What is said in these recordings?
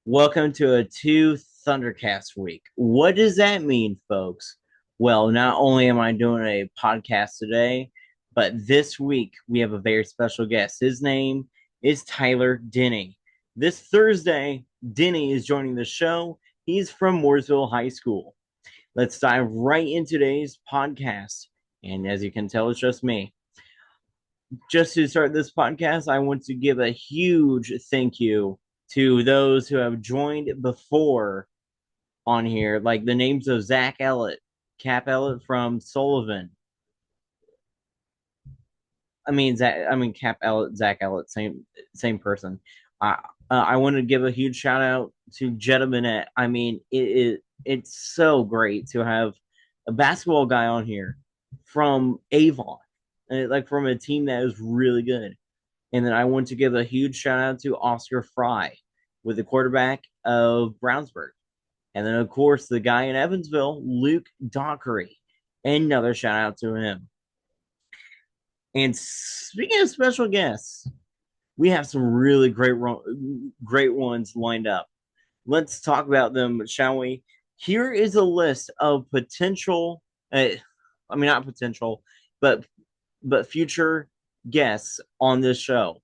Welcome to a two Thundercast week. What does that mean, folks? Well, not only am I doing a podcast today, but this week we have a very special guest. His name is Tyler Denny. This Thursday, Denny is joining the show. He's from Mooresville High School. Let's dive right into today's podcast. And as you can tell, it's just me. Just to start this podcast, I want to give a huge thank you to those who have joined before on here, like the names of Zach Ellett, Cap Ellett from Sullivan. Cap Ellett, Zach Ellett, same person. I I want to give a huge shout out to Jetta Minette. It's so great to have a basketball guy on here from Avon, like from a team that is really good. And then I want to give a huge shout out to Oscar Fry with the quarterback of Brownsburg. And then, of course, the guy in Evansville, Luke Dockery. Another shout out to him. And speaking of special guests, we have some really great ones lined up. Let's talk about them, shall we? Here is a list of potential, not potential, but future guests on this show.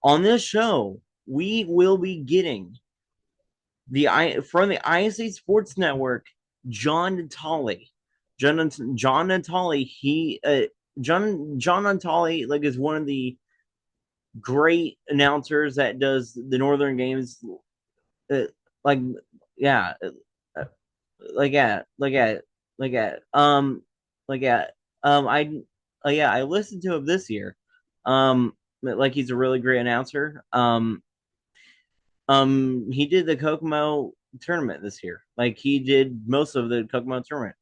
On this show, we will be getting from the ISA Sports Network, John Natali. John Natali, John Natali, like, is one of the great announcers that does the Northern games. Uh, like, yeah, uh, like at like at like at like at I yeah, I listened to him this year. Like, he's a really great announcer. He did the Kokomo tournament this year. Like, he did most of the Kokomo tournament.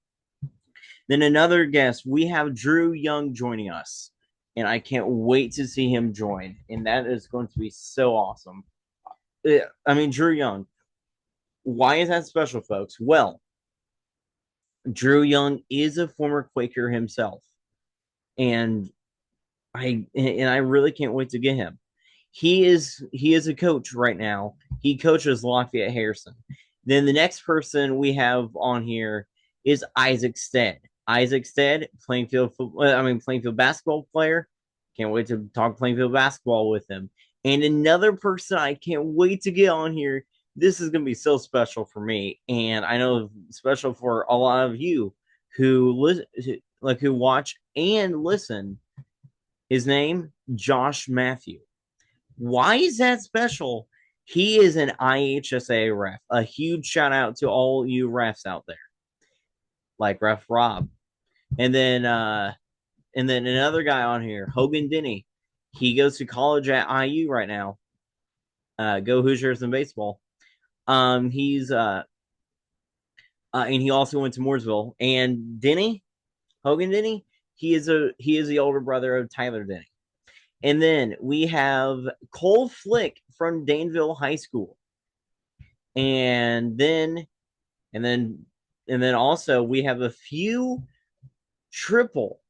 Then another guest, we have Drew Young joining us, and I can't wait to see him join. And that is going to be so awesome. Drew Young. Why is that special, folks? Well, Drew Young is a former Quaker himself, and I really can't wait to get him. He is a coach right now. He coaches Lafayette Harrison. Then the next person we have on here is Isaac Stead. Isaac Stead, Plainfield basketball player. Can't wait to talk Plainfield basketball with him. And another person I can't wait to get on here. This is going to be so special for me, and I know special for a lot of you who who watch and listen. His name, Josh Matthew. Why is that special? He is an IHSA ref. A huge shout out to all you refs out there, like Ref Rob. And then another guy on here, Hogan Denny. He goes to college at IU right now. Go Hoosiers in baseball. He's and he also went to Mooresville. And Denny, Hogan Denny, he is the older brother of Tyler Denny. And then we have Cole Flick from Danville High School. And then and then and then also we have a few triple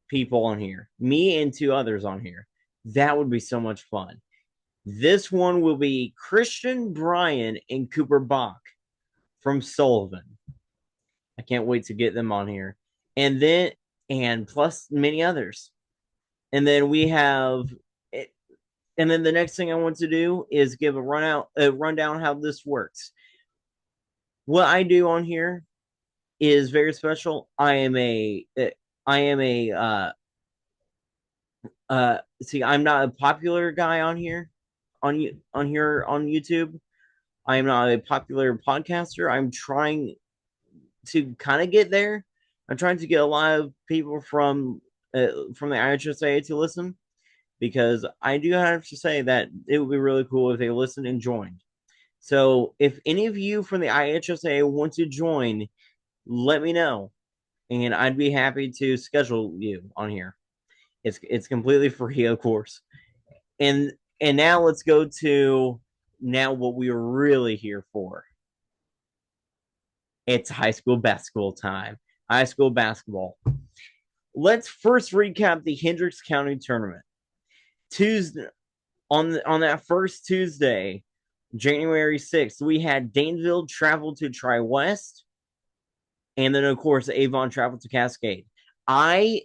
people on here. Me and two others on here. That would be so much fun. This one will be Christian Bryan and Cooper Bach from Sullivan. I can't wait to get them on here. And plus many others. And then we have and then the next thing I want to do is give a rundown how this works. What I do on here is very special. I am a see, I'm not a popular guy on here on YouTube. I am not a popular podcaster. I'm trying to kind of get there. I'm trying to get a lot of people from the IHSA to listen, because I do have to say that it would be really cool if they listened and joined. So if any of you from the IHSA want to join, let me know, and I'd be happy to schedule you on here. It's completely free, of course. And now let's go to now what we were really here for. It's high school basketball time. High school basketball. Let's first recap the Hendricks County tournament. Tuesday on that first Tuesday, January 6th, we had Danville travel to Tri West, and then of course Avon traveled to Cascade. I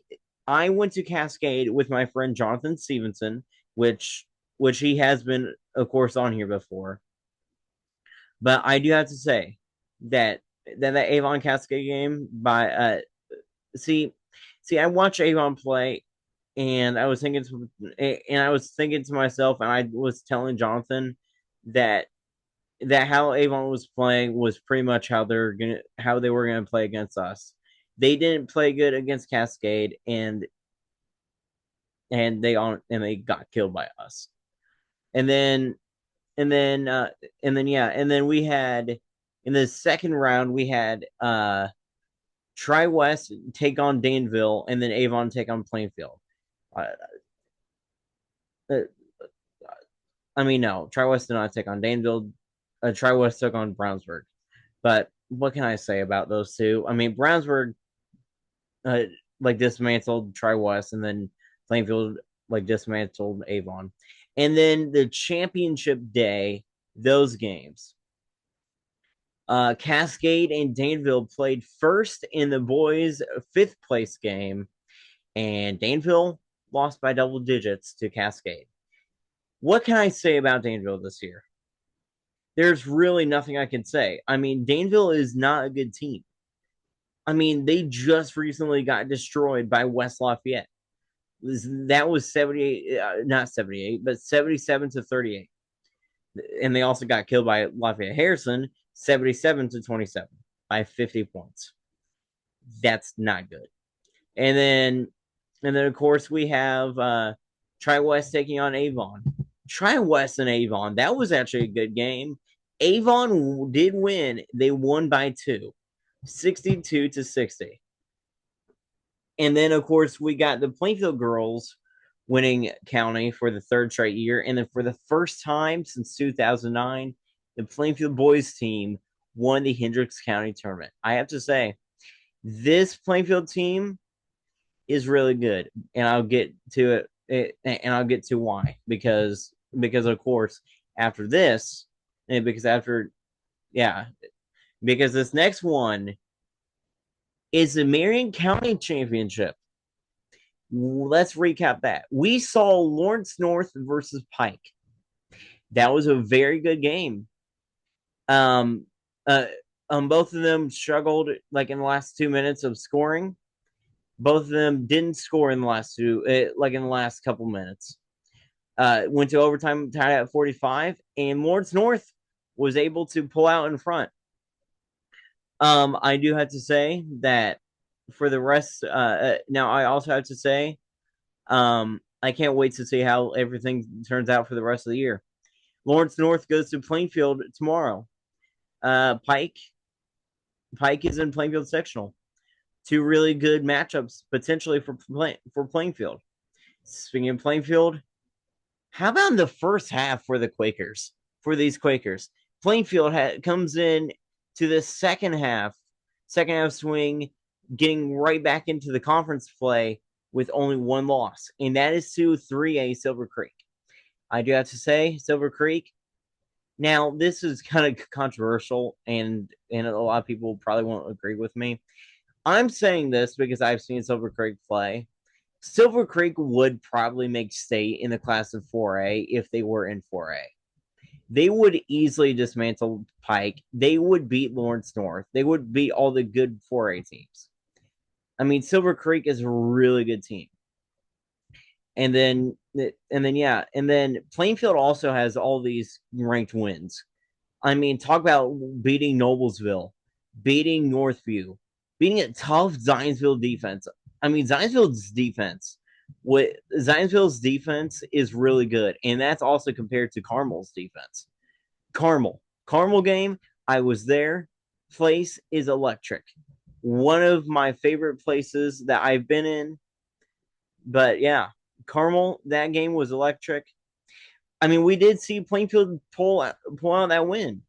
I went to Cascade with my friend Jonathan Stevenson, which he has been, of course, on here before. But I do have to say that that Avon Cascade game by see I watch Avon play, and I was thinking to myself, and I was telling Jonathan that how Avon was playing was pretty much how they were gonna play against us. They didn't play good against Cascade, and they got killed by us. And then and then and then we had in the second round we had Tri West take on Danville, and then Avon take on Plainfield. Uh, uh, I mean, no, Tri West did not take on Danville. Tri West took on Brownsburg. But what can I say about those two? I mean, Brownsburg uh, like dismantled Tri West, and then Plainfield like dismantled Avon. And then the championship day, those games. Cascade and Danville played first in the boys' fifth place game, and Danville lost by double digits to Cascade. What can I say about Danville this year? There's really nothing I can say. I mean, Danville is not a good team. I mean, they just recently got destroyed by West Lafayette. That was 78, not 78, but 77-38. And they also got killed by Lafayette Harrison, 77-27 by 50 points. That's not good. And then of course we have Tri West taking on Avon. Tri West and Avon, that was actually a good game. Avon did win. They won by 2, 62-60. And then of course we got the Plainfield girls winning county for the third straight year. And then for the first time since 2009, the Plainfield boys team won the Hendricks County tournament. I have to say, this Plainfield team is really good, and I'll get to it, and I'll get to why. Because of course after this, and because after yeah, because this next one is the Marion County Championship. Let's recap that. We saw Lawrence North versus Pike. That was a very good game. Um, uh, both of them struggled like in the last 2 minutes of scoring. Both of them didn't score in the last like in the last couple minutes. Went to overtime, tied at 45, and Lawrence North was able to pull out in front. I do have to say that for the rest, now I also have to say, I can't wait to see how everything turns out for the rest of the year. Lawrence North goes to Plainfield tomorrow. Pike is in Plainfield sectional. Two really good matchups potentially for Plainfield. Speaking of Plainfield, how about in the first half for the Quakers? For these Quakers, Plainfield comes in to the second half swing, getting right back into the conference play with only one loss, and that is to 3A Silver Creek. I do have to say, Silver Creek. Now, this is kind of controversial, and a lot of people probably won't agree with me. I'm saying this because I've seen Silver Creek play. Silver Creek would probably make state in the class of 4A if they were in 4A. They would easily dismantle Pike. They would beat Lawrence North. They would beat all the good 4A teams. I mean, Silver Creek is a really good team. And then Plainfield also has all these ranked wins. I mean, talk about beating Noblesville, beating Northview, beating a tough Zionsville defense. I mean, Zionsville's defense is really good, and that's also compared to Carmel's defense. Carmel game, I was there. Place is electric. One of my favorite places that I've been in. But yeah, Carmel, that game was electric. I mean, we did see Plainfield pull out that win.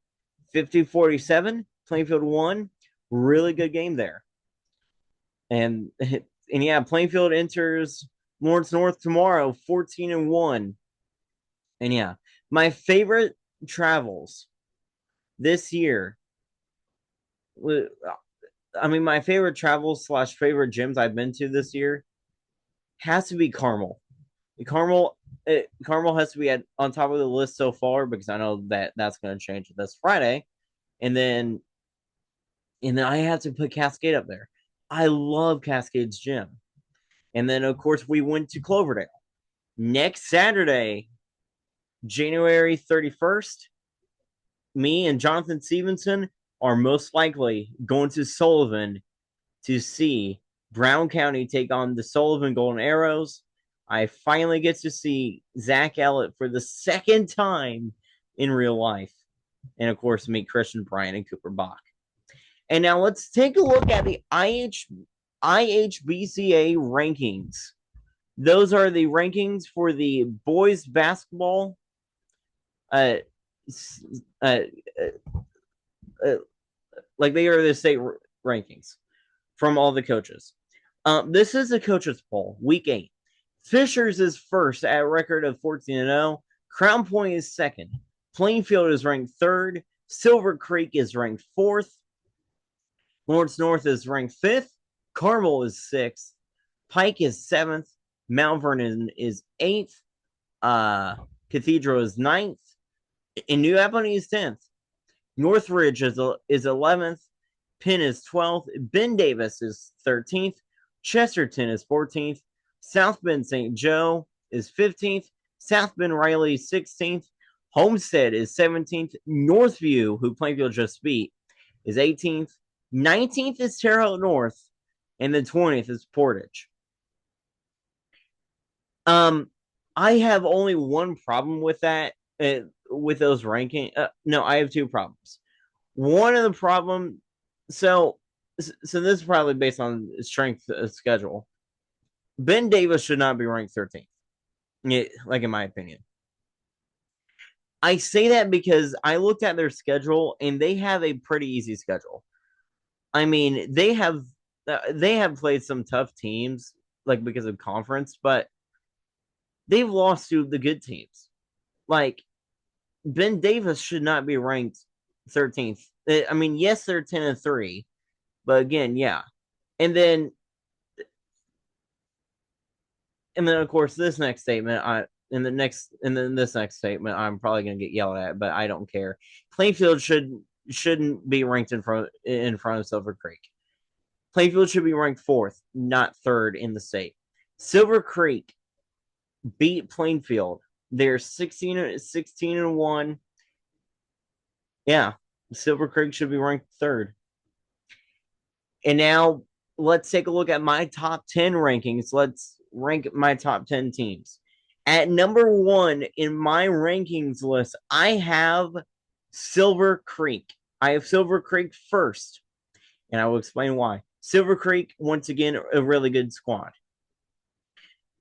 50-47, Plainfield won. Really good game there. And yeah, Plainfield enters Lawrence North tomorrow, 14-1. And yeah, my favorite travels this year, I mean, my favorite travels slash favorite gyms I've been to this year has to be Carmel. Carmel, Carmel has to be on top of the list so far because I know that that's going to change this Friday, and then I have to put Cascade up there. I love Cascade's gym, and then of course we went to Cloverdale next Saturday, January 31st. Me and Jonathan Stevenson are most likely going to Sullivan to see Brown County take on the Sullivan Golden Arrows. I finally get to see Zach Ellett for the second time in real life. And of course, meet Christian Bryant and Cooper Bach. And now let's take a look at the IHBCA rankings. Those are the rankings for the boys basketball uh, uh, uh, like they are the state rankings from all the coaches. This is a coaches poll, week 8. Fishers is first at a record of 14-0. Crown Point is second. Plainfield is ranked third. Silver Creek is ranked fourth. Lawrence North is ranked fifth. Carmel is sixth. Pike is seventh. Mount Vernon is eighth. Cathedral is ninth. And New Albany is 10th. Northridge is 11th. Penn is 12th. Ben Davis is 13th. Chesterton is 14th. South Bend St. Joe is 15th. South Bend Riley is 16th. Homestead is 17th. Northview, who Plainfield just beat, is 18th. 19th is Terre Haute North. And the 20th is Portage. I have only one problem with that, with those ranking. No, I have two problems. One of the problem, so this is probably based on strength of schedule. Ben Davis should not be ranked 13th, like in my opinion. I say that because I looked at their schedule and they have a pretty easy schedule. I mean, they have played some tough teams, like because of conference, but they've lost to the good teams. Like Ben Davis should not be ranked 13th. I mean, yes, they're 10-3, but again, yeah. And then of course this next statement, this next statement, I'm probably gonna get yelled at, but I don't care. Plainfield shouldn't be ranked in front of Silver Creek. Plainfield should be ranked fourth, not third in the state. Silver Creek beat Plainfield. They're 16-1. Yeah, Silver Creek should be ranked third. And now let's take a look at my top 10 rankings. Let's rank my top 10 teams. At number 1 in my rankings list, I have Silver Creek. I have Silver Creek first, and I will explain why. Silver Creek, once again, a really good squad.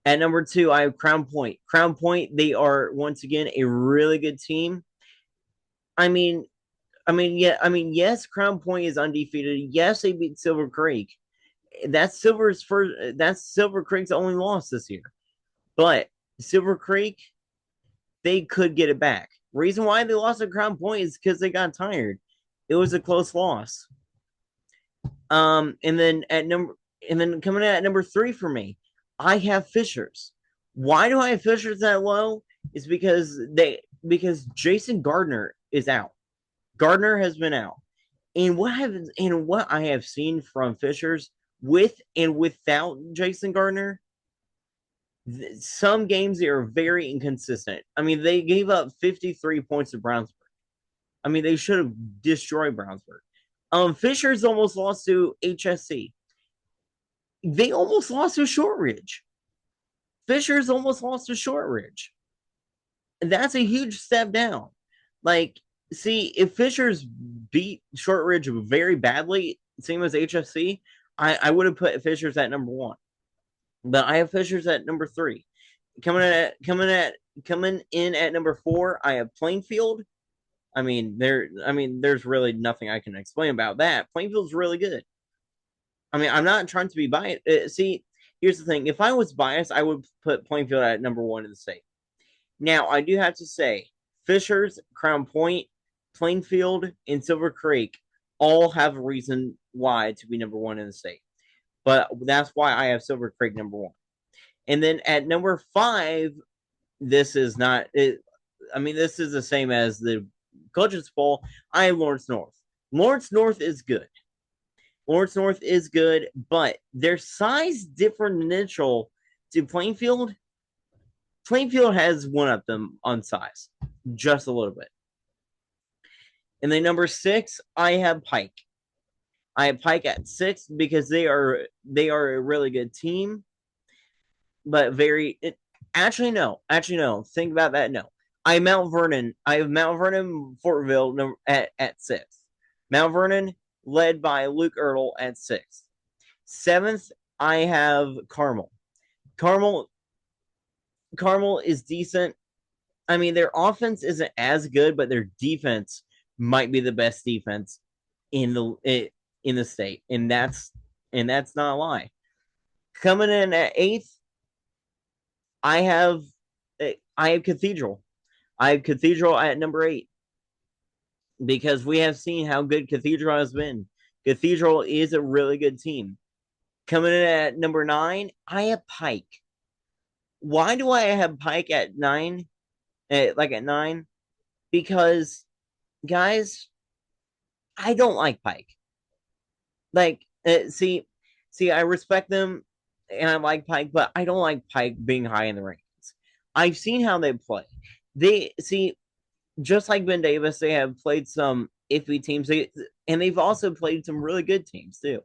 At number 2, I have Crown Point. Crown Point, they are once again a really good team. Yes, Crown Point is undefeated. Yes, they beat Silver Creek. That's Silver Creek's only loss this year. But Silver Creek, they could get it back. Reason why they lost at Crown Point is because they got tired. It was a close loss. And then coming in at number 3 for me, I have Fishers. Why do I have Fishers that low? Is because Jason Gardner is out. Gardner has been out. And what I have seen from Fishers with and without Jason Gardner, some games they are very inconsistent. I mean, they gave up 53 points to Brownsburg. I mean, they should have destroyed Brownsburg. Fishers almost lost to HSC. They almost lost to Shortridge. Fishers almost lost to Shortridge. And that's a huge step down. Like, see, if Fishers beat Shortridge very badly, same as HFC, I would have put Fishers at number 1. But I have Fishers at number 3. Coming in at number 4, I have Plainfield. There's really nothing I can explain about that. Plainfield's really good. I mean, I'm not trying to be biased. See, here's the thing. If I was biased, I would put Plainfield at number 1 in the state. Now, I do have to say, Fishers, Crown Point, Plainfield, and Silver Creek all have a reason why to be number one in the state. But that's why I have Silver Creek number one. And then at number five, this is not it. I mean, this is the same as the Coaches Bowl. I have Lawrence North. Lawrence North is good. Lawrence North is good, but their size differential to Plainfield. Plainfield has one up them on size, just a little bit. And then number six, I have Pike. I have Pike at six because they are a really good team, but actually no. Think about that. No, I have Mount Vernon. I have Mount Vernon Fortville at six. Mount Vernon led by Luke Ertl at six. Seventh, I have Carmel. Carmel Carmel is decent. I mean, their offense isn't as good, but their defense might be the best defense in the state, and that's not a lie. Coming in at eighth, I have I have Cathedral. I have Cathedral at number eight because we have seen how good Cathedral has been. Cathedral is a really good team. Coming in at number nine, I have Pike. Why do I have Pike at nine? At nine? Because, guys, I don't like Pike. Like, see, I respect them and I like Pike, but I don't like Pike being high in the rankings. I've seen how they play. They see, just like Ben Davis, they have played some iffy teams, and they've also played some really good teams too.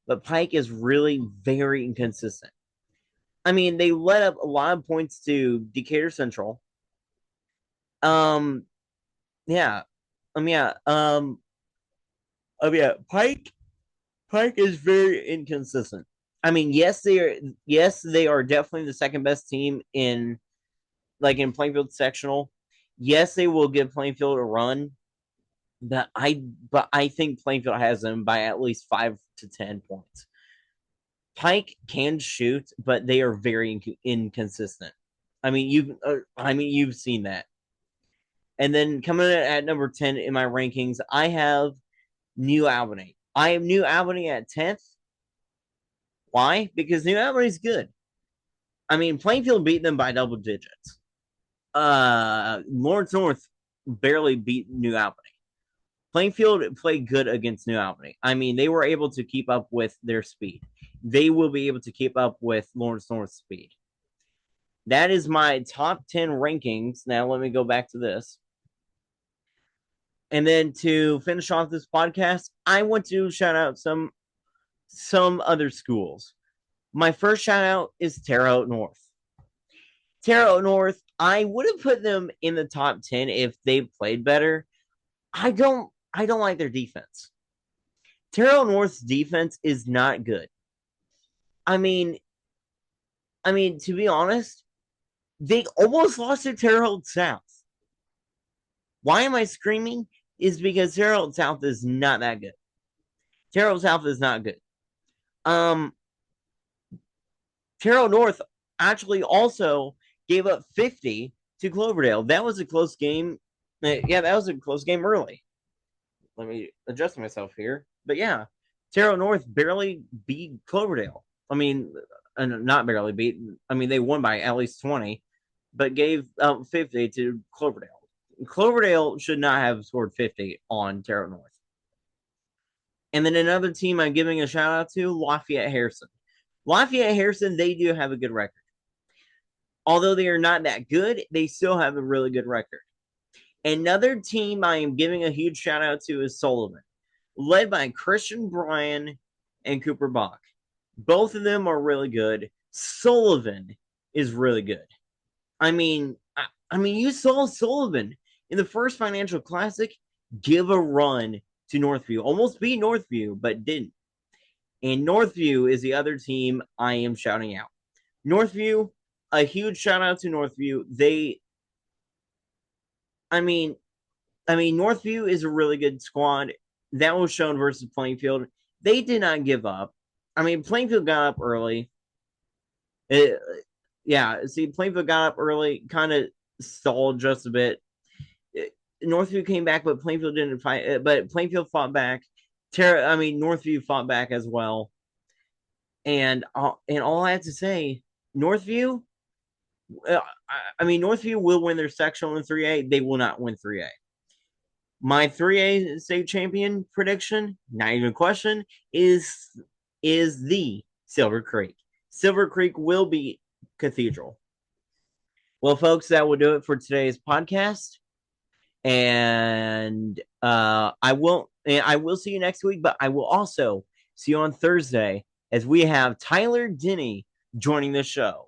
But Pike is really very inconsistent. I mean, they let up a lot of points to Decatur Central. Um, yeah, yeah, yeah. Pike is very inconsistent. I mean, yes, they are definitely the second best team in Plainfield sectional. Yes, they will give Plainfield a run, but I think Plainfield has them by at least 5 to 10 points. Pike can shoot, but they are very inconsistent. I mean, you've seen that. And then coming in at number 10 in my rankings, I have New Albany. I have New Albany at 10th. Why? Because New Albany's good. I mean, Plainfield beat them by double digits. Lawrence North barely beat New Albany. Plainfield played good against New Albany. I mean, they were able to keep up with their speed. They will be able to keep up with Lawrence North's speed. That is my top 10 rankings. Now, let me go back to this. And then to finish off this podcast, I want to shout out some other schools. My first shout out is Terre Haute North. Terre Haute North, I would have put them in the top 10 if they played better. I don't like their defense. Terre Haute North's defense is not good. I mean, to be honest, they almost lost to Terre Haute South. Why am I screaming? Is because Terre Haute South is not that good. Terre Haute South is not good. Um, Terre Haute North actually also gave up 50 to Cloverdale. That was a close game. Yeah, that was a close game early. Let me adjust myself here. But yeah, Terre Haute North barely beat Cloverdale. I mean, not barely beat. I mean, they won by at least 20, but gave 50 to Cloverdale. Cloverdale should not have scored 50 on Terre Haute North. And then another team I'm giving a shout out to, Lafayette Harrison. Lafayette Harrison, they do have a good record. Although they are not that good, they still have a really good record. Another team I am giving a huge shout out to is Sullivan, led by Christian Bryan and Cooper Bach. Both of them are really good. Sullivan is really good. You saw Sullivan in the first Financial Classic give a run to Northview, almost beat Northview, but didn't. And Northview is the other team I am shouting out. Northview, a huge shout out to Northview. Northview is a really good squad. That was shown versus Plainfield. They did not give up. I mean, Plainfield got up early. Plainfield got up early, kind of stalled just a bit. Northview came back, but Plainfield didn't fight. But Plainfield fought back. Northview fought back as well. And all I have to say, Northview. Northview will win their sectional in 3A. They will not win 3A. My 3A state champion prediction, not even a question, is the Silver Creek. Silver Creek will beat Cathedral. Well, folks, that will do it for today's podcast. And I will see you next week, but I will also see you on Thursday as we have Tyler Denny joining the show.